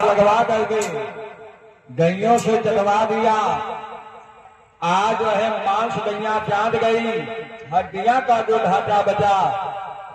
लगवा करके गैयों से चलवा दिया। आज वह मांस गैया चांद गई, हड्डियां का जो ढांचा बचा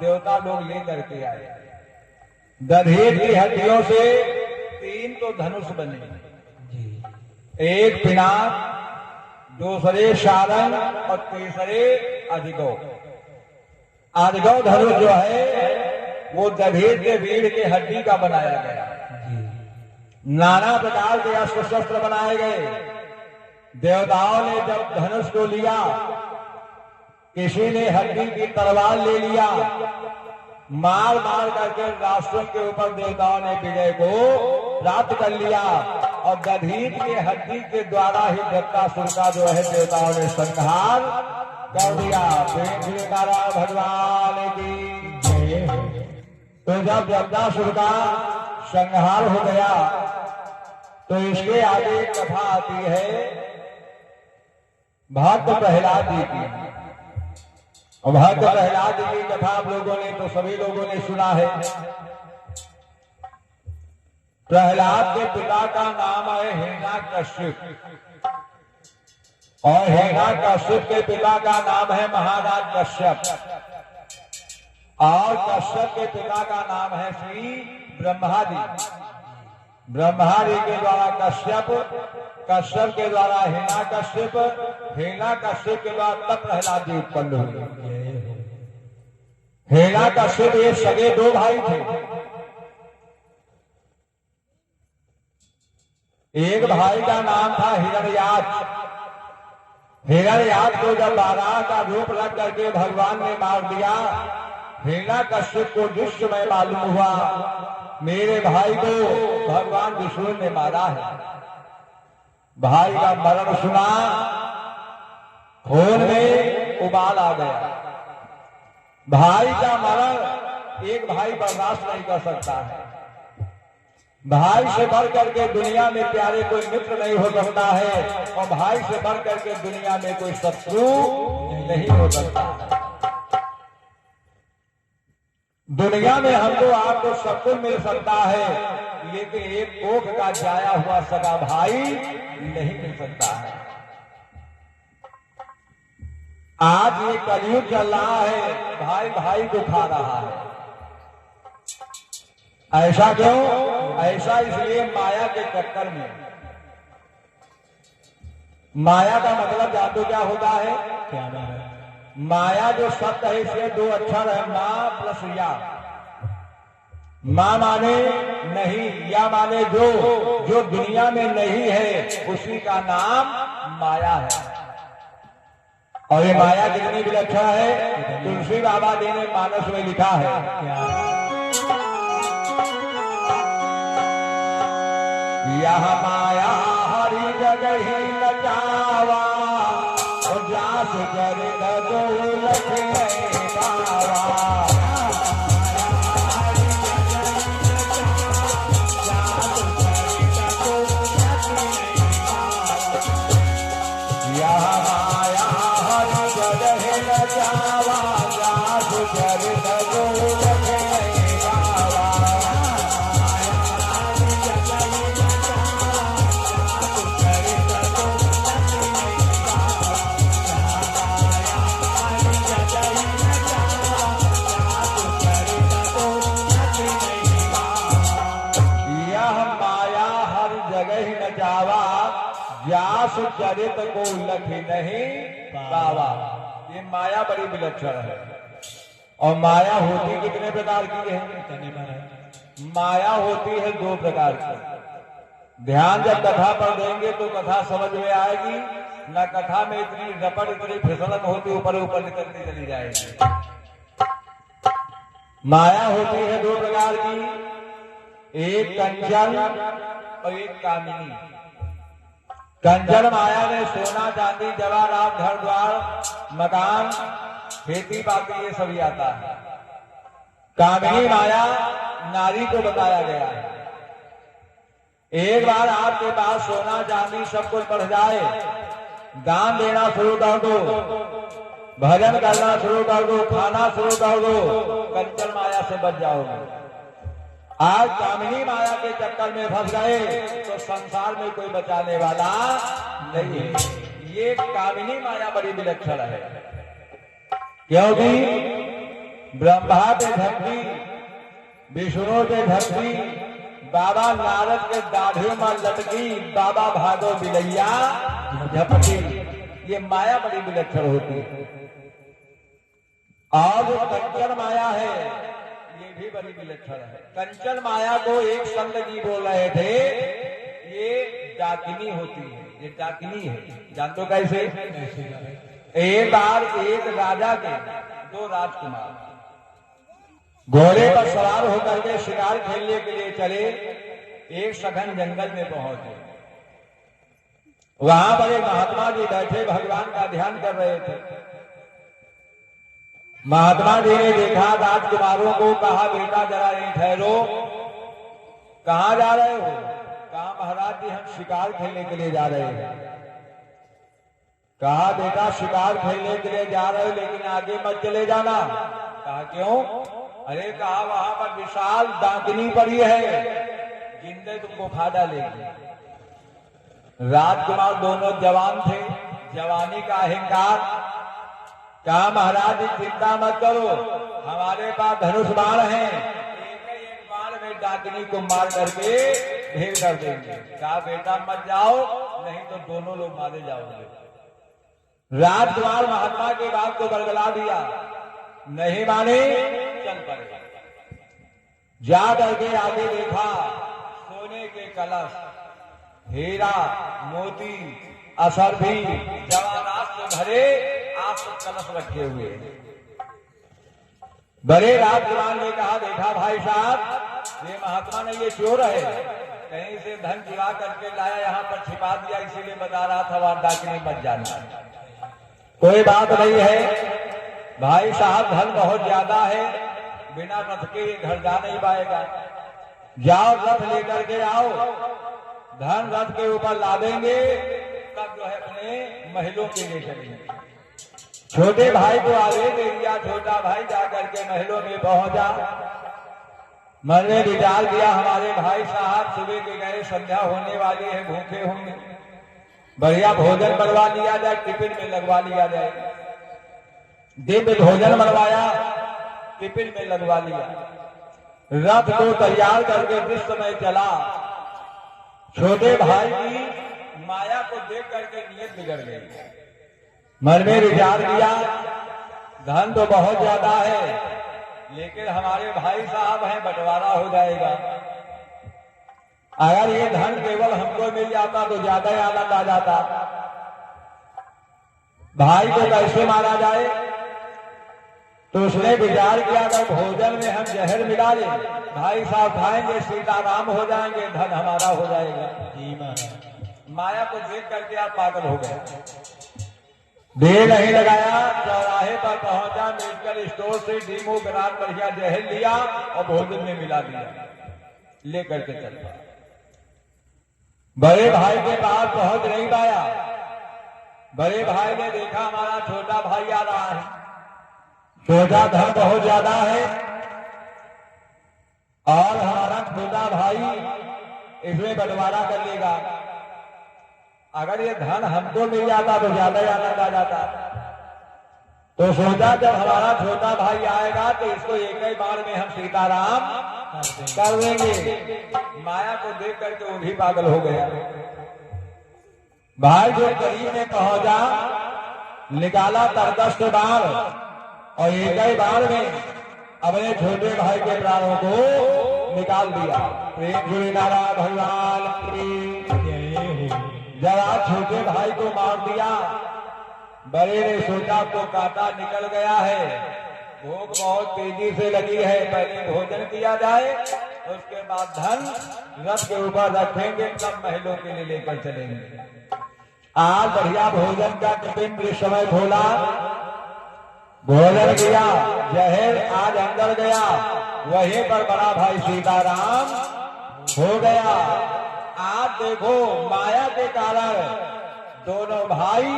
देवता लोग ले करके आए। दधीर की हड्डियों से 3 तो धनुष बने, एक पिनाक, दूसरे सारंग और तीसरे अधिगौ। अधिगौ धनुष जो है वो दधीर के वीर के हड्डी का बनाया गया। नाना प्रकार के अस्त्र शस्त्र बनाए गए। देवताओं ने जब धनुष को लिया, किसी ने हड्डी की तलवार ले लिया, मार मार करके राष्ट्रों के ऊपर देवताओं ने विजय को प्राप्त कर लिया। और दधीर के हड्डी के द्वारा ही दत्तासुर का जो है देवताओं ने संहार कर दिया। भगवान की जय। तो जब दत्तासुर का संहार हो गया तो इसके आगे एक कथा आती है भक्त प्रहलाद जी की। और भक्त प्रहलाद जी की कथा आप लोगों ने तो सभी लोगों ने सुना है। प्रहलाद के पिता का नाम है हिरण्याकश्यप और हिरण्याकश्यप के पिता का नाम है महाराज कश्यप और कश्यप के पिता का नाम है श्री ब्रह्मा जी। ब्रह्मा जी के द्वारा कश्यप, कश्यप के द्वारा हिरण्याकश्यप, हिरण्याकश्यप के द्वारा तब प्रहलाद जी उत्पन्न हुए। हिरण्याकश्यप ये सगे 2 भाई थे। एक भाई का नाम था हिरण्याक्ष। हिरण्याक्ष को जब बारह का रूप रख करके भगवान ने मार दिया, हिरण्याकश्यप को जिस समय मालूम हुआ मेरे भाई को भगवान विष्णु ने मारा है, भाई का मरण सुना, खून में उबाल आ गया। भाई का मरण एक भाई बर्दाश्त नहीं कर सकता है। भाई से बढ़ करके दुनिया में प्यारे कोई मित्र नहीं हो सकता है और भाई से बढ़ करके दुनिया में कोई शत्रु नहीं हो सकता। दुनिया में हमको आपको सब कुछ मिल सकता है, लेकिन एक कोख का जाया हुआ सगा भाई नहीं मिल सकता है। आज ये कलयुग चल रहा है, भाई भाई को खा रहा है। ऐसा क्यों? ऐसा इसलिए माया के चक्कर में। माया का मतलब जानते क्या होता है? क्या है? माया जो शब्द है इसके 2 अक्षर है, माँ प्लस या। माँ माने नहीं, या माने जो दुनिया में नहीं है उसी का नाम माया है। और ये माया कितनी विलक्षण है, तुलसी बाबा जी ने मानस में लिखा है क्या? यह माया हरि जगह न जावा, जास करे न जो लखे बावा। यह माया हरि जगह न जावा, जास करे न जो लखे बावा। जास चरित को लखी नहीं पावा। ये माया बड़ी विलक्षण है। और माया होती कितने प्रकार की है? माया होती है 2 प्रकार की। ध्यान जब कथा पर देंगे तो कथा समझ में आएगी, न कथा में इतनी रपट इतनी फिसलन होती ऊपर ऊपर निकलती चली जाएगी। माया होती है 2 प्रकार की, एक कंचन और एक कामिनी। कंचन माया में सोना चांदी जवाहरात घर द्वार मकान खेती बाकी ये सभी आता है। कामिनी माया नारी को बताया गया है। एक बार आपके पास सोना चांदी सब कुछ बढ़ जाए, दान देना शुरू कर दो, भजन करना शुरू कर दो, खाना शुरू कर दो, कंचन माया से बच जाओगे। आज कामिनी माया के चक्कर में फंस गए तो संसार में कोई बचाने वाला नहीं है। ये कामिनी माया बड़ी विलक्षण है, क्योंकि ब्रह्मा पे धरती, विष्णु पे धरती, बाबा नारद के दाढ़ी में लटकी, बाबा भागो बिलैया झपकी। ये माया बड़ी विलक्षण होती है। और जो कंचन माया है ये भी बड़ी विलक्षण है। कंचन माया को एक संत जी बोल रहे थे ये डाकिनी होती है, ये डाकिनी है। जानते हो कैसे? एक बार एक राजा के दो राजकुमार घोड़े पर सवार होकर के शिकार खेलने के लिए चले। एक सघन जंगल में पहुंचे। वहां पर एक महात्मा जी बैठे भगवान का ध्यान कर रहे थे। महात्मा जी ने देखा राजकुमारों को, कहा बेटा जरा यहीं ठहरो। कहाँ जा रहे हो? कहा महाराज जी हम शिकार खेलने के लिए जा रहे हैं। कहा बेटा शिकार खेलने के लिए जा रहे हो लेकिन आगे मत चले जाना। कहा क्यों? अरे कहा वहां पर विशाल डाकिनी पड़ी है, जिंदे तुमको खा डालेगी। राजकुमार दोनों जवान थे, जवानी का अहंकार। कहा महाराज जी चिंता मत करो, हमारे पास धनुष बाण है, एक बाण में डाकिनी को मार करके ढेर कर देंगे। कहा बेटा मत जाओ नहीं तो दोनों लोग मारे जाओगे। राजकुमार महात्मा की बात को बरगला दिया, नहीं माने चल पड़े। जा करके आगे देखा सोने के कलश, हीरा मोती असरफी जवाहरात से भरे आप कलश रखे हुए। बड़े राजकुमार ने कहा देखा भाई साहब ये महात्मा ने ये चोर है, कहीं से धन चुरा करके लाया, यहाँ पर छिपा दिया, इसीलिए बता रहा था वहां डाकिनी मत जाना। कोई बात नहीं है भाई साहब, धन बहुत ज्यादा है, बिना रथ के घर जा नहीं पाएगा। जाओ रथ लेकर के आओ, धन रथ के ऊपर ला देंगे, तब जो है अपने महलों के लिए चलेंगे। छोटे भाई को आदेश दे दिया, छोटा भाई जाकर के महलों में पहुंचा। मन में विचार किया हमारे भाई साहब सुबह के गए, संध्या होने वाली है, भूखे होंगे, बढ़िया भोजन बनवा लिया जाए, टिफिन में लगवा लिया जाए। दिव्य भोजन बनवाया, टिफिन में लगवा लिया। रथ को तैयार करके जिस समय चला, छोटे भाई की माया को देख करके नियत बिगड़ गई। मन में विचार किया धन तो बहुत ज्यादा है, लेकिन हमारे भाई साहब हैं, बंटवारा हो जाएगा। अगर ये धन केवल हमको मिल जाता तो ज्यादा ही आनंद आ जाता। भाई को कैसे मारा जाए? तो उसने विचार किया अगर भोजन में हम जहर मिला लें, भाई साहब खाएंगे, सीताराम हो जाएंगे, धन हमारा हो जाएगा। माया को देख करके आप पागल हो गए। देर नहीं लगाया, चौराहे पर पहुंचा, मेडिकल स्टोर से डीमो ग्राम बढ़िया जहर लिया और भोजन में मिला दिया, लेकर के चल पड़ा। बड़े भाई के पास पहुंच नहीं पाया। बड़े भाई ने देखा हमारा छोटा भाई आ रहा है, छोटा धन बहुत ज्यादा है और हमारा छोटा भाई इसमें बंटवारा कर लेगा। अगर ये धन हमको मिल जाता तो ज्यादा ही आनंद आ जाता। तो सोचा जब हमारा छोटा भाई आएगा तो इसको एक ही बार में हम सीताराम कर देंगे। माया को देख करके वो भी पागल हो गया। भाई जो करीब में पहुंचा, निकाला तरकश बाण और एक ही बार में अपने छोटे भाई के प्राणों को निकाल दिया। प्रेम गुरुनारा भगवान जरा छोटे भाई को मार दिया। बड़े ने सोचा तो कांटा निकल गया है, भूख बहुत तेजी से लगी है, पहले भोजन किया जाए, उसके बाद धन रथ के ऊपर रखेंगे, तब महलों के लिए लेकर चलेंगे। आज बढ़िया भोजन का टिफिन इस समय खोला, भोजन किया, जहर आज अंदर गया, वहीं पर बड़ा भाई सीताराम हो गया। आज देखो माया के कारण दोनों भाई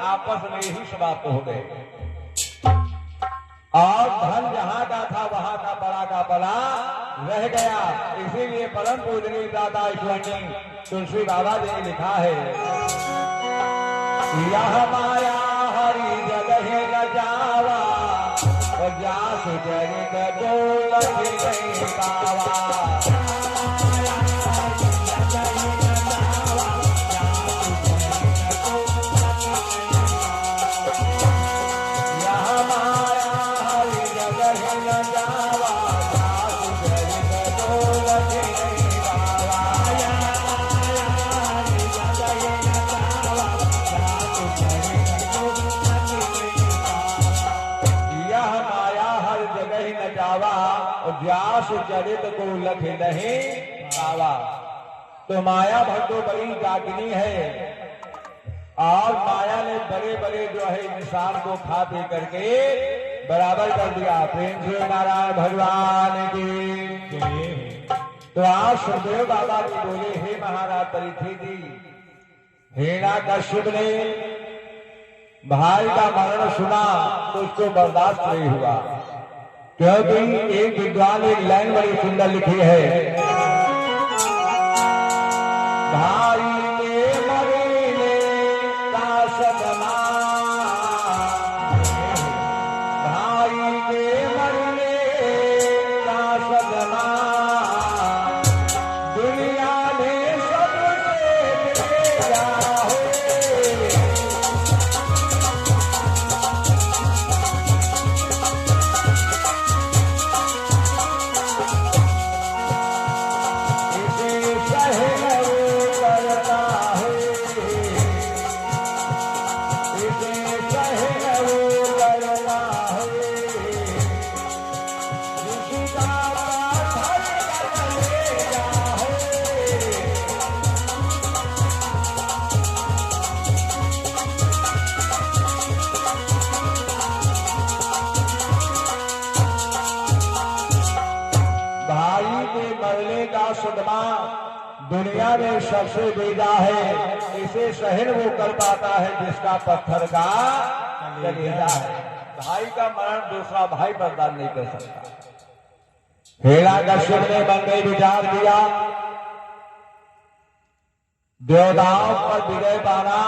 आपस में ही समाप्त हो गए और धन जहां का था वहां का बड़ा का बड़ा रह गया। इसीलिए परम पूजनीय दादा ईश्वरनी तुलसी बाबा जी ने लिखा है, यह माया हरि जगह न जावा, जास चरित डोलत नहीं पावा। व्यास चरित को लख नहीं पावा। तो माया भक्तों बड़ी डाकिनी है और माया ने बड़े बड़े जो है इंसान को खा पी करके बराबर कर दिया। प्रेम से नारायण भगवान की। तो आज सुखदेव बाबा जी बोले, हे महाराज परीक्षित जी, हिरण्यकश्यप ने भाई का मरण सुना तो उसको बर्दाश्त नहीं हुआ, क्योंकि एक विद्वान एक लाइन बड़ी सुंदर लिखी है, भाई के मरने का सदमा, भाई के मरने का सदमा, दुनिया में सबसे तेरा हो। सदमा दुनिया में सबसे बेजा है, इसे सहन वो कर पाता है जिसका पत्थर का कलेजा है। भाई का मरण दूसरा भाई बर्दाश्त नहीं कर सकता। हिरण्यकश्यप ने मन में विचार किया, देवताओं पर विजय पाना